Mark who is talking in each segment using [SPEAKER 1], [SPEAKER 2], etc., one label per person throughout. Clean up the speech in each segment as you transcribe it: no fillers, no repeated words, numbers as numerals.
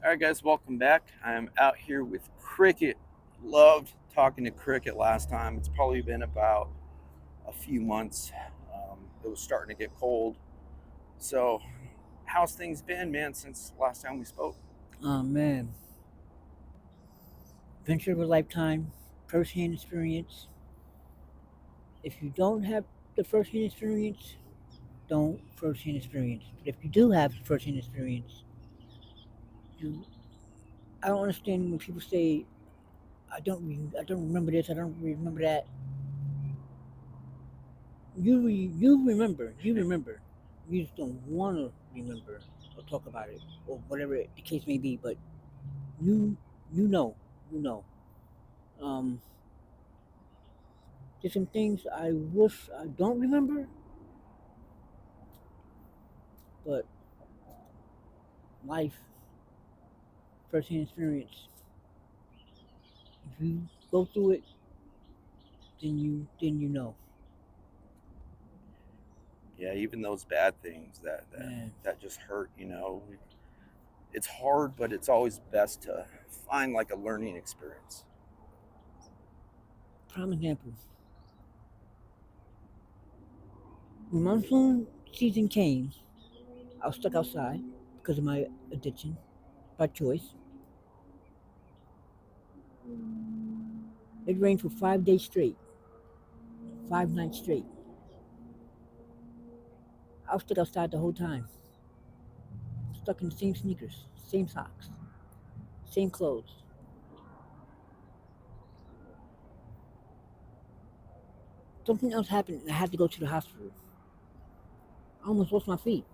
[SPEAKER 1] All right, guys, welcome back. I'm out here with Cricket. Loved talking to Cricket last time. It's probably been about a few months. It was starting to get cold. So, how's things been, man, since last time we spoke?
[SPEAKER 2] Oh man, venture of a lifetime, first-hand experience. If you don't have the first-hand experience, don't first-hand experience. But if you do have first-hand experience, you I don't understand when people say I don't remember this, I don't remember that. You remember, you remember. You just don't want to remember or talk about it or whatever the case may be. But you you know, you know. Um, there's some things I wish I don't remember, but life, first-hand experience. If you go through it, then you know,
[SPEAKER 1] Yeah, even those bad things that that,
[SPEAKER 2] man.
[SPEAKER 1] that just hurt, it's hard, but it's always best to find like a learning experience.
[SPEAKER 2] Prime example: when monsoon season came, I was stuck outside because of my addiction by choice. It rained for 5 days straight, 5 nights straight. I was stuck outside the whole time, stuck in the same sneakers, same socks, same clothes. Something else happened, and I had to go to the hospital. I almost lost my feet.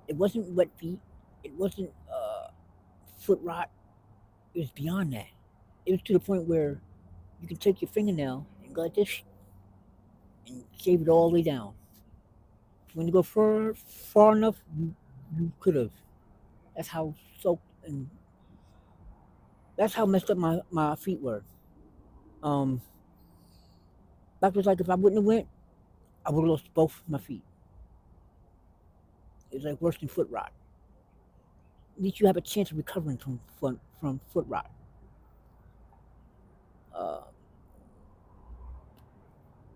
[SPEAKER 2] It wasn't wet feet. It wasn't foot rot. It was beyond that. It was to the point where you can take your fingernail and go like this and shave it all the way down. When you go far enough, you could have. That's how soaked and that's how messed up my feet were. Um, Doctor was like, if I wouldn't have went, I would have lost both my feet. It's like worse than foot rot. At least you have a chance of recovering from foot rot. Uh,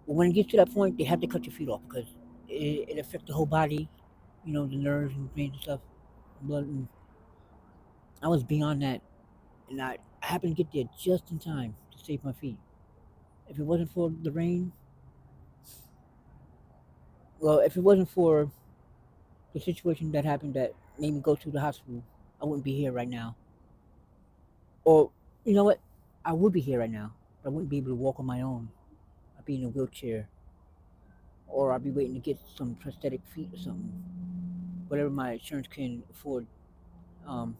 [SPEAKER 2] but when it gets to that point, they have to cut your feet off because it affects the whole body. You know, the nerves and veins and stuff, blood. And I was beyond that, and I happened to get there just in time to save my feet. If it wasn't for the rain, well, if it wasn't for the situation that happened that made me go to the hospital, I wouldn't be here right now. Or, you know what? I would be here right now, but I wouldn't be able to walk on my own. I'd be in a wheelchair, or I'd be waiting to get some prosthetic feet or something, whatever my insurance can afford. Um,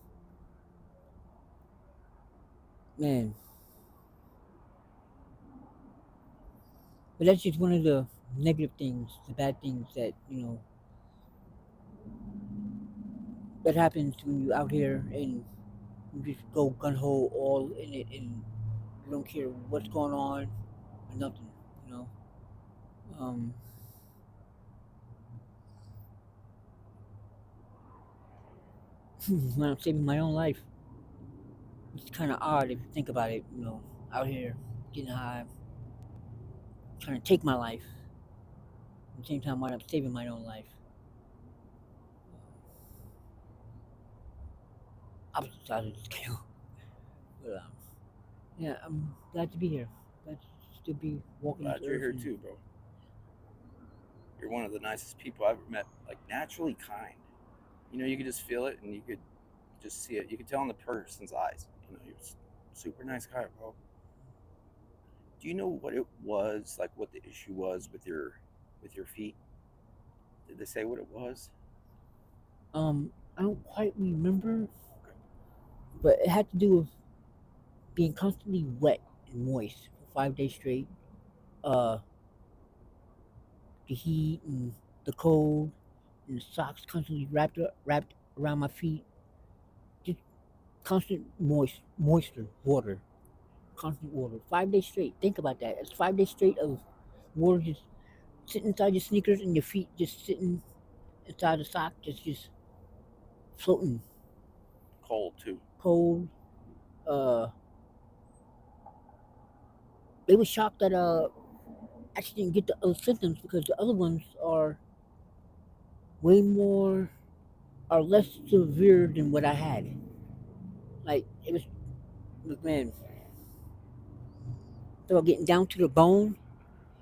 [SPEAKER 2] Man, but that's just one of the negative things, the bad things that that happens when you out here and you just go gun ho all in it and you don't care what's going on or nothing. You know, um, when I'm saving my own life, it's kind of odd if you think about it. Out here getting high, trying to take my life at the same time while I'm saving my own life. Opposite sides of the scale. But yeah, I'm glad to be here. Glad to still be walking this
[SPEAKER 1] Glad you're
[SPEAKER 2] earth
[SPEAKER 1] here
[SPEAKER 2] and
[SPEAKER 1] too, bro. You're one of the nicest people I've ever met. Like naturally kind. You could just feel it, and you could just see it. You could tell in the person's eyes. You're a super nice guy, bro. Do you know what it was like? What the issue was with your feet? Did they say what it was?
[SPEAKER 2] I don't quite remember,
[SPEAKER 1] Okay.
[SPEAKER 2] but it had to do with being constantly wet and moist for 5 days straight. Uh, the heat and the cold and the socks constantly wrapped around my feet. Just constant moisture, water, constant water. 5 days straight. Think about that. It's 5 days straight of water just sitting inside your sneakers and your feet just sitting inside the sock, just floating.
[SPEAKER 1] cold too.
[SPEAKER 2] cold. They were shocked that actually didn't get the other symptoms because the other ones are way more are less severe than what I had. Like it was, man, they were getting down to the bone.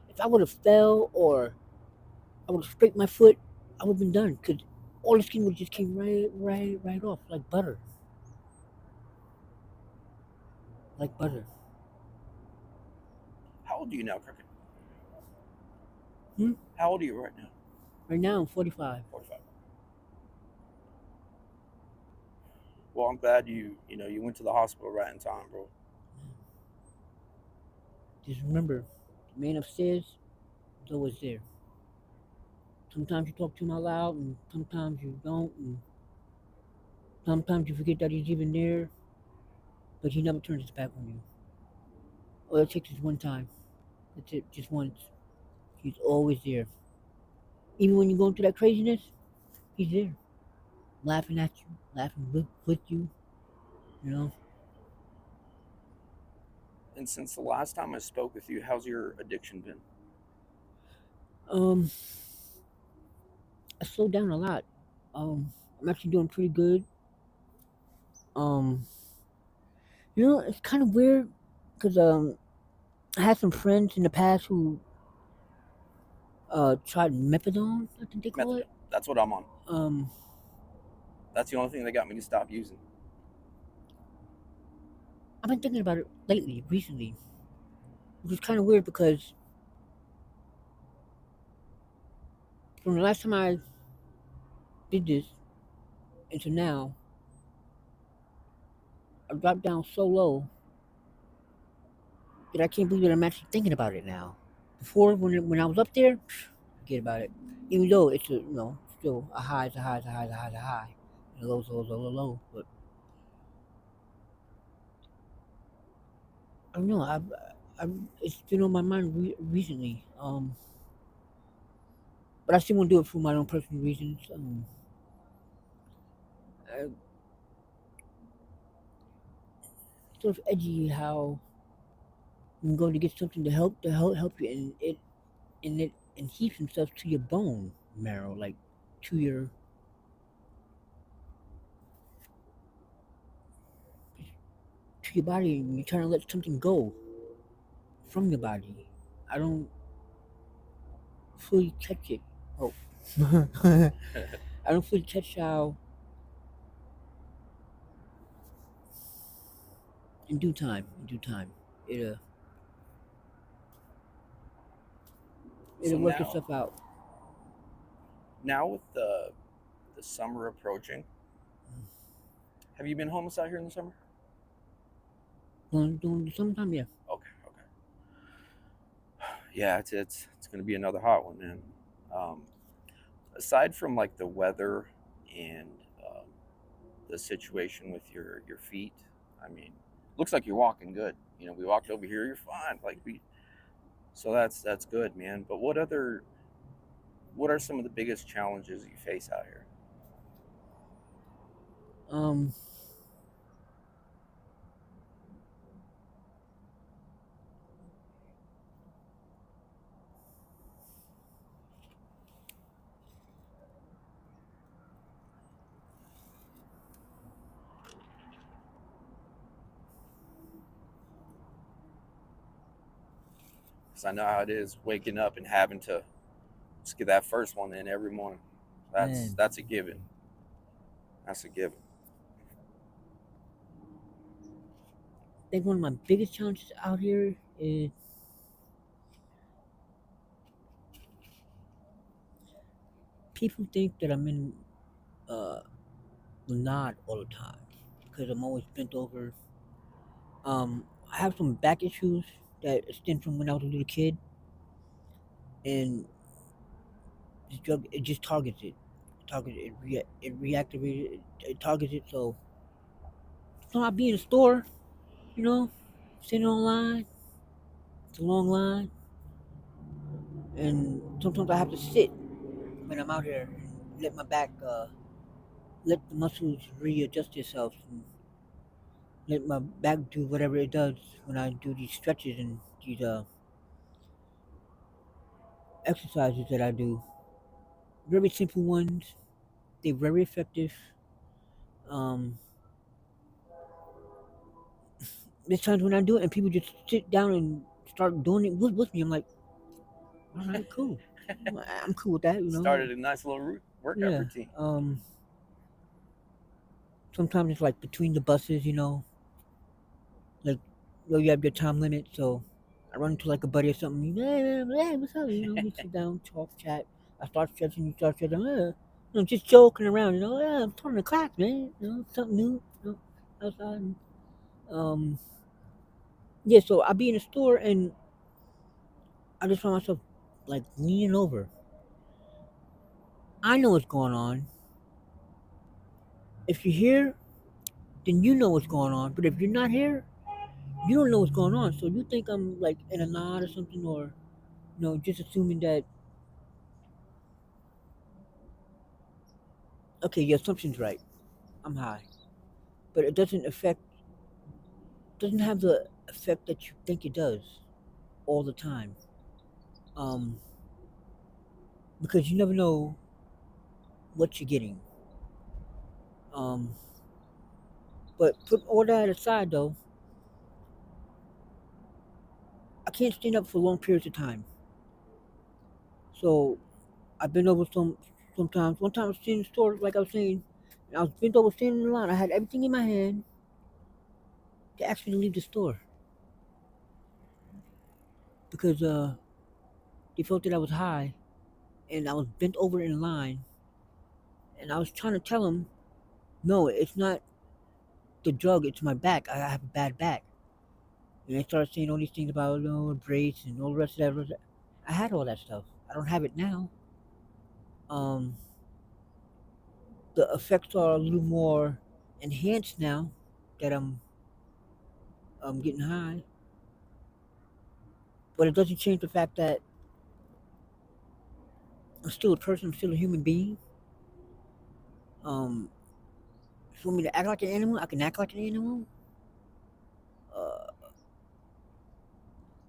[SPEAKER 2] If I would have fell or I would have scraped my foot, I would have been done because all the skin would just came right off like butter, like butter.
[SPEAKER 1] How old are you now, Crooked?
[SPEAKER 2] Hmm?
[SPEAKER 1] How old are you right now?
[SPEAKER 2] Right now I'm 45.
[SPEAKER 1] 45. Well, I'm glad you went to the hospital right in time, bro.
[SPEAKER 2] Just remember, the man upstairs is always there. Sometimes you talk to him out loud, and sometimes you don't, and sometimes you forget that he's even there, but he never turns his back on you. All it takes is one time. That's it, just once. He's always there. Even when you're going through that craziness, he's there, laughing at you, laughing with you, you know.
[SPEAKER 1] And since the last time I spoke with you, how's your addiction been?
[SPEAKER 2] Um, I slowed down a lot. I'm actually doing pretty good. Um, it's kind of weird because I had some friends in the past who tried methadone. I think they call it.
[SPEAKER 1] Methadone. That's what I'm on.
[SPEAKER 2] Um,
[SPEAKER 1] That's the only thing that got me to stop using.
[SPEAKER 2] I've been thinking about it lately, recently, which is kind of weird because from the last time I did this until now, I've dropped down so low that I can't believe that I'm actually thinking about it now. Before, when I was up there, forget about it. Even though it's still a high, it's a high, it's a high, it's a high, it's a high, and a low, it's a low, it's a low, low. But I don't know. It's been on my mind recently. But I still want to do it for my own personal reasons. I, sort of edgy how you can go to get something to help you, and it adheres himself to your bone marrow, like to your body, and you're trying to let something go from your body. I don't fully catch it. Oh, I don't fully catch how in due time, it'll
[SPEAKER 1] So
[SPEAKER 2] it'll work itself out.
[SPEAKER 1] now with the summer approaching, have you been homeless out here in the summer?
[SPEAKER 2] Doing sometime, yeah.
[SPEAKER 1] Okay, okay. Yeah, it's gonna be another hot one, man. Um, Aside from like the weather and the situation with your feet, I mean, looks like you're walking good. We walked over here, you're fine. So that's good, man. But what are some of the biggest challenges you face out here?
[SPEAKER 2] Um,
[SPEAKER 1] 'Cause I know how it is waking up and having to just get that first one in every morning. That's
[SPEAKER 2] man,
[SPEAKER 1] that's a given. That's a given.
[SPEAKER 2] I think one of my biggest challenges out here is people think that I'm in uh the nod all the time because I'm always bent over. I have some back issues that stem from when I was a little kid, and this drug it just targets it. It reactivates it targets it. So I'll be in the store, you know, sitting on line. It's a long line, and sometimes I have to sit when I'm out here and let my back let the muscles readjust themselves and let my back do whatever it does when I do these stretches and these exercises that I do. Very simple ones. They're very effective. Um, there's times when I do it and people just sit down and start doing it with me. I'm like, all right, cool. I'm cool with that, you know.
[SPEAKER 1] Started a nice little workout
[SPEAKER 2] Yeah.
[SPEAKER 1] routine.
[SPEAKER 2] Sometimes it's like between the buses, you know, like you have your time limit, so I run into like a buddy or something. Hey, what's up? You know, we sit down, talk, chat. I start stretching, you start stretching. You know, just joking around. You know, I'm starting a class, man. You know, something new. You know, outside. Um, yeah. So I be in the store and I just find myself like leaning over. I know what's going on. If you're here, then you know what's going on. But if you're not here, you don't know what's going on. So you think I'm like in a nod or something, or just assuming that okay, your assumption's right. I'm high, but it doesn't have the effect that you think it does all the time. Um, because you never know what you're getting. Um, but put all that aside, though, I can't stand up for long periods of time. So I've been over sometimes. One time I was sitting in the store, like I was saying, and I was bent over standing in line. I had everything in my hand to ask me to leave the store because they felt that I was high and I was bent over in line, and I was trying to tell them, no, it's not the drug, it's my back. I have a bad back. And they started saying all these things about brace and all the rest of that. I had all that stuff. I don't have it now. Um, the effects are a little more enhanced now that I'm getting high, but it doesn't change the fact that I'm still a person. I'm still a human being. Um, if you want me to act like an animal, I can act like an animal. Uh,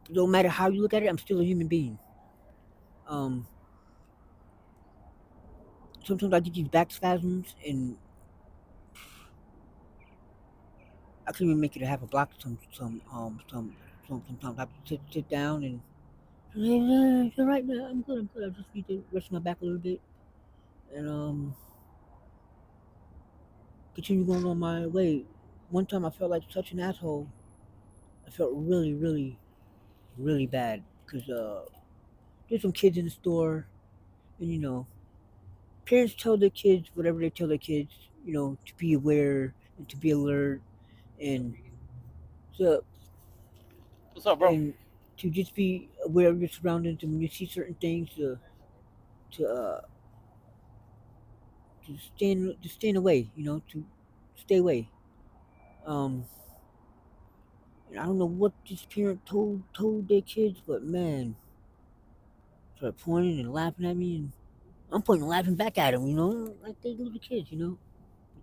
[SPEAKER 2] no matter how you look at it, I'm still a human being. Um, sometimes I get these back spasms, and I couldn't even make it a half a block. Sometimes I have to sit down and yeah, you're right. Yeah, I'm good. I'm good. I just need to rest my back a little bit and continue going on my way. One time I felt like such an asshole. I felt really, really, really bad because there's some kids in the store, and parents tell their kids whatever they tell their kids, to be aware and to be alert and so
[SPEAKER 1] What's up, bro?
[SPEAKER 2] and to just be aware of your surroundings and when you see certain things to to stand away, to stay away. Um, and I don't know what this parent told their kids, but man, started pointing and laughing at me, and I'm pointing and laughing back at them, like they little kids, But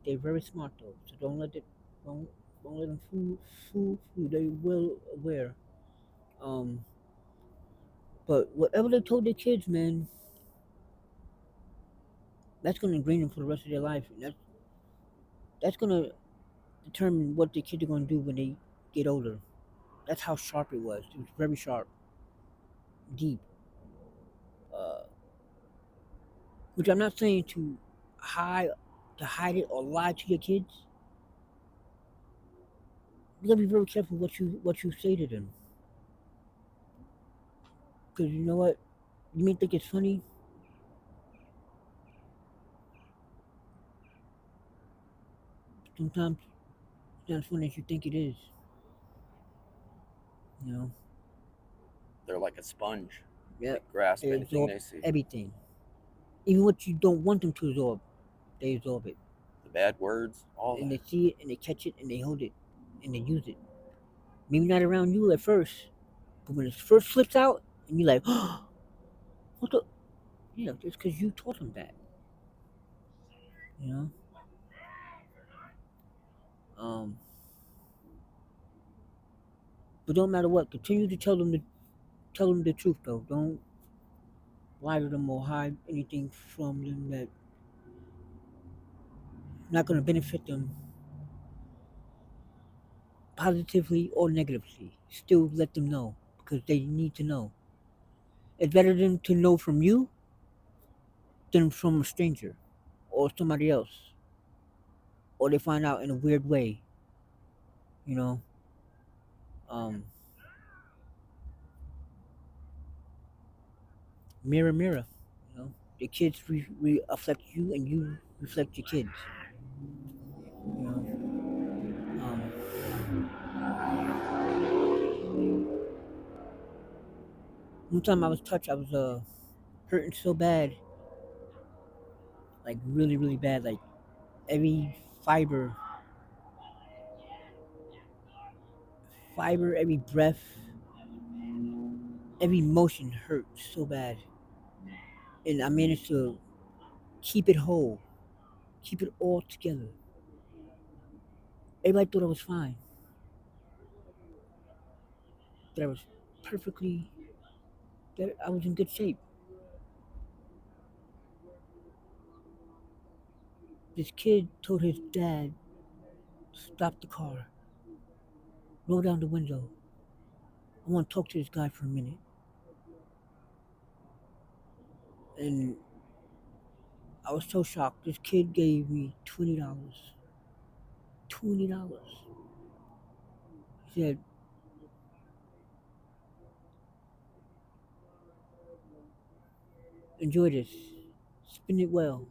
[SPEAKER 2] they're very smart though, so don't don't let them fool you. They're well aware. Um, but whatever they told their kids, man, that's gonna ingrain them for the rest of their life, and that's gonna determine what the kids are gonna do when they get older. That's how sharp it was. It was very sharp, deep. Uh, which I'm not saying hide hide it or lie to your kids. You gotta be very careful what you say to them, because you know what, you may think it's funny. Sometimes it's not as funny as you think it is. You know,
[SPEAKER 1] They're like a sponge. They
[SPEAKER 2] yep.
[SPEAKER 1] grasp
[SPEAKER 2] They
[SPEAKER 1] anything
[SPEAKER 2] absorb
[SPEAKER 1] they see.
[SPEAKER 2] everything, even what you don't want them to absorb. They absorb it,
[SPEAKER 1] The bad words, all
[SPEAKER 2] and
[SPEAKER 1] that.
[SPEAKER 2] they see it, and they catch it, and they hold it, and they use it. Maybe not around you at first, but when it first slips out, and you're like, oh, what the? Yeah, just because you taught them that, you know. But don't matter what, continue to tell them the truth though. Don't lie to them or hide anything from them that not going to benefit them positively or negatively. Still let them know because they need to know. It's better than to know from you than from a stranger or somebody else, or they find out in a weird way. You know, um, mirror, mirror. You know, the kids reflect you, and you reflect your kids. You know, one time I was touched, I was hurting so bad, like really, really bad, like every fiber, every breath, every motion hurt so bad, and I managed to keep it whole, keep it all together. Everybody thought I was fine, that I was perfectly, that I was in good shape. This kid told his dad, stop the car, roll down the window. I want to talk to this guy for a minute. And I was so shocked. This kid gave me $20. $20. He said, enjoy this. Spend it well.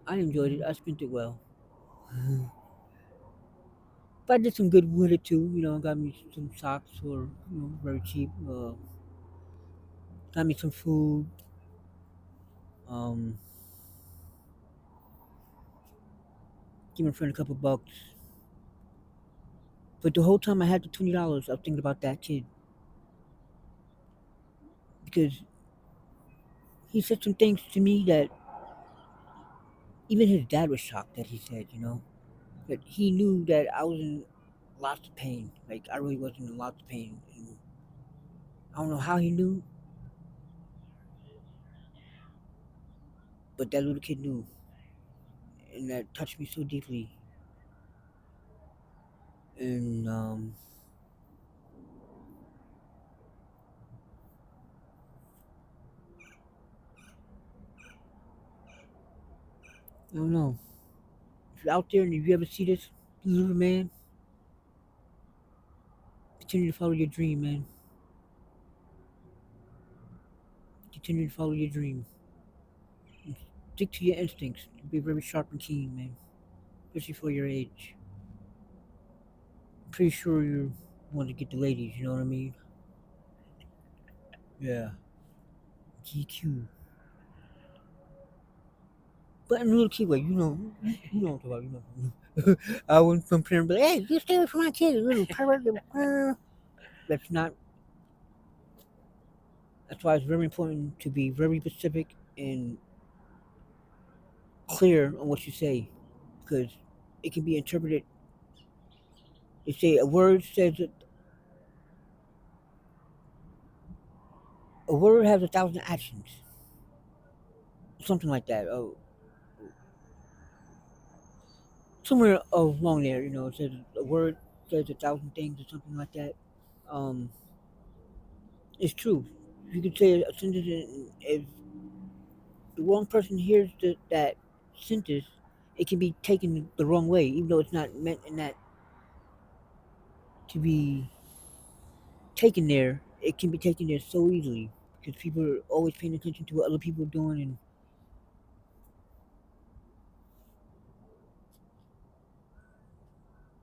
[SPEAKER 2] I enjoyed it. I spent it well. But I did some good with it too. You know, got me some socks for very cheap. Got me some food. Um, Give my friend a couple bucks. But the whole time I had the $20, I was thinking about that kid because he said some things to me that even his dad was shocked that he said. That he knew that I was in lots of pain. Like I really was in lots of pain. And I don't know how he knew, but that little kid knew, and that touched me so deeply. And I don't know. If you're out there and if you ever see this little man, continue to follow your dream, man. Continue to follow your dream. And stick to your instincts. Be very sharp and keen, man. Especially for your age. I'm pretty sure you want to get the ladies. You know what I mean? Yeah. GQ. But in a little kid way, you know what I'm talking about. I wouldn't compare and be like, hey, you stay away from my kid, you little pervert. That's not. That's why it's very important to be very specific and clear on what you say, because it can be interpreted. They say a word has 1,000 actions, something like that. Oh, somewhere along there, it says a word says 1,000 things or something like that. Um, it's true. You could say a sentence, and if the wrong person hears that sentence, it can be taken the wrong way, even though it's not meant in that to be taken there. It can be taken there so easily because people are always paying attention to what other people are doing, and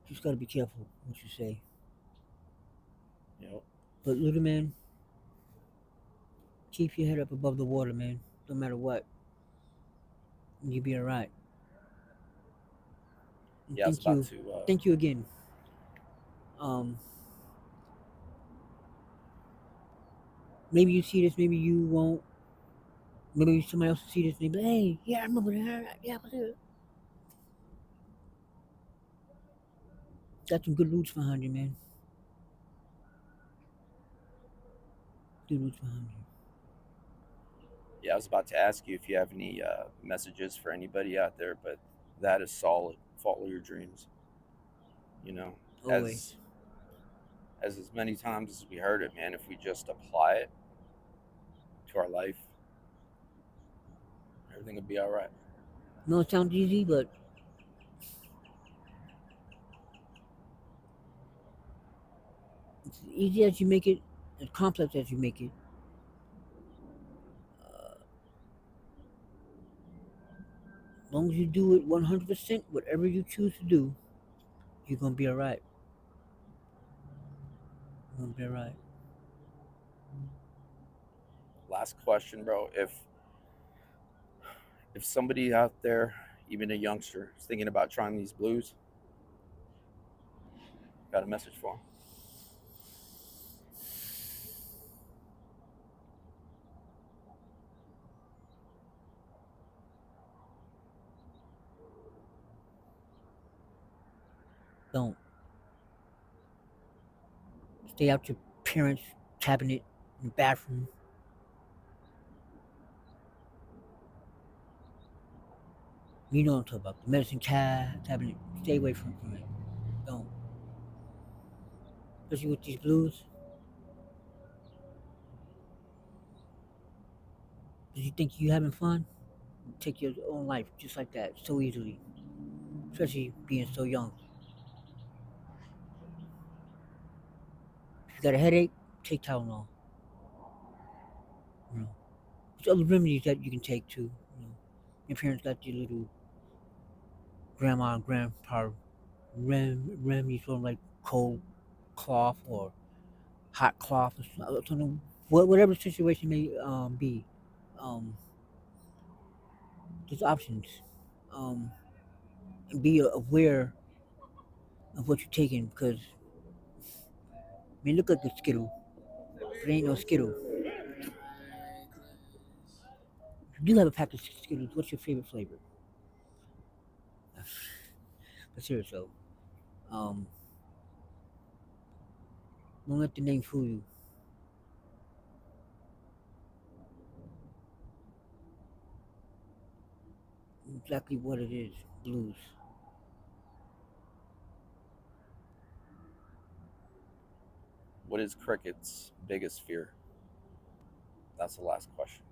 [SPEAKER 2] you just gotta be careful what you say.
[SPEAKER 1] Yep.
[SPEAKER 2] But little man, keep your head up above the water, man. No matter what, and you'll be alright. And
[SPEAKER 1] Yeah, I was
[SPEAKER 2] thank
[SPEAKER 1] about
[SPEAKER 2] you,
[SPEAKER 1] to.
[SPEAKER 2] thank you again. Um, Maybe you see this, maybe you won't. Maybe somebody else will see this and they be, hey, yeah, I remember that. Yeah, I was there. Got some good roots behind you, man. Good roots behind you.
[SPEAKER 1] Yeah, I was about to ask you if you have any messages for anybody out there, but that is solid. Follow your dreams. You know, as
[SPEAKER 2] Always.
[SPEAKER 1] as many times as we heard it, man. If we just apply it to our life, everything will be all right.
[SPEAKER 2] No, it sounds easy, but it's as easy as you make it, as complex as you make it. As long as you do it 100%, whatever you choose to do, you're gonna be alright. You're gonna be alright.
[SPEAKER 1] Last question, bro. If somebody out there, even a youngster, is thinking about trying these blues, got a message for them.
[SPEAKER 2] Don't stay out your parents' cabinet in the bathroom. You know what I'm talking about. The medicine cabinet. Stay away from it. Don't. Especially with these blues. Because you think you having fun, you take your own life just like that, so easily. Especially being so young. If you got a headache, take Tylenol. You know. There's other remedies that you can take too. You know. Your parents got your little grandma and grandpa remedies for like cold cloth or hot cloth or something. Whatever the situation may be. Um, there's options. Um, and be aware of what you're taking because I mean look at the Skittle. If it ain't no Skittle. If you do have a pack of Skittles, what's your favorite flavor? But seriously, though, um, don't let the name fool you. Exactly what it is. Blues.
[SPEAKER 1] What is cricket's biggest fear? That's the last question.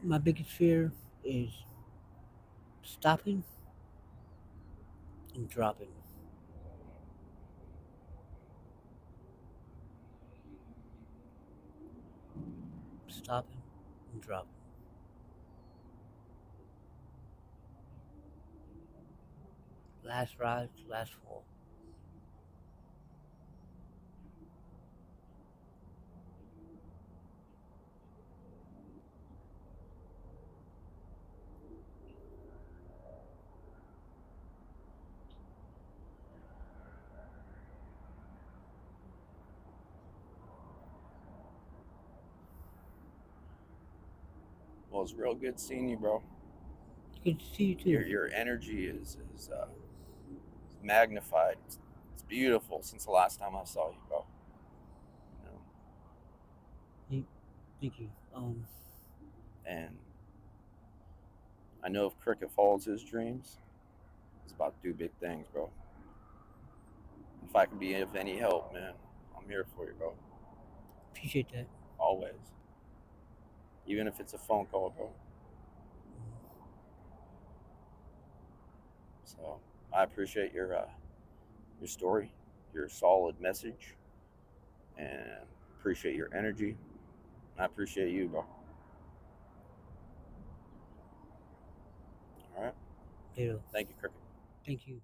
[SPEAKER 2] My biggest fear is stopping and dropping. Stopping and dropping. Last rise, last fall.
[SPEAKER 1] Well, it's real good seeing you, bro.
[SPEAKER 2] Good to see you too.
[SPEAKER 1] Your energy is magnified. It's beautiful since the last time I saw you, bro. You know,
[SPEAKER 2] Thank you.
[SPEAKER 1] and I know if Cricket follows his dreams, he's about to do big things, bro. If I can be of any help, man, I'm here for you, bro.
[SPEAKER 2] Appreciate that.
[SPEAKER 1] Always. Even if it's a phone call, bro. So I appreciate your story, your solid message, and appreciate your energy. I appreciate you, bro.
[SPEAKER 2] Ditto.
[SPEAKER 1] Thank you, Cricket.
[SPEAKER 2] Thank you.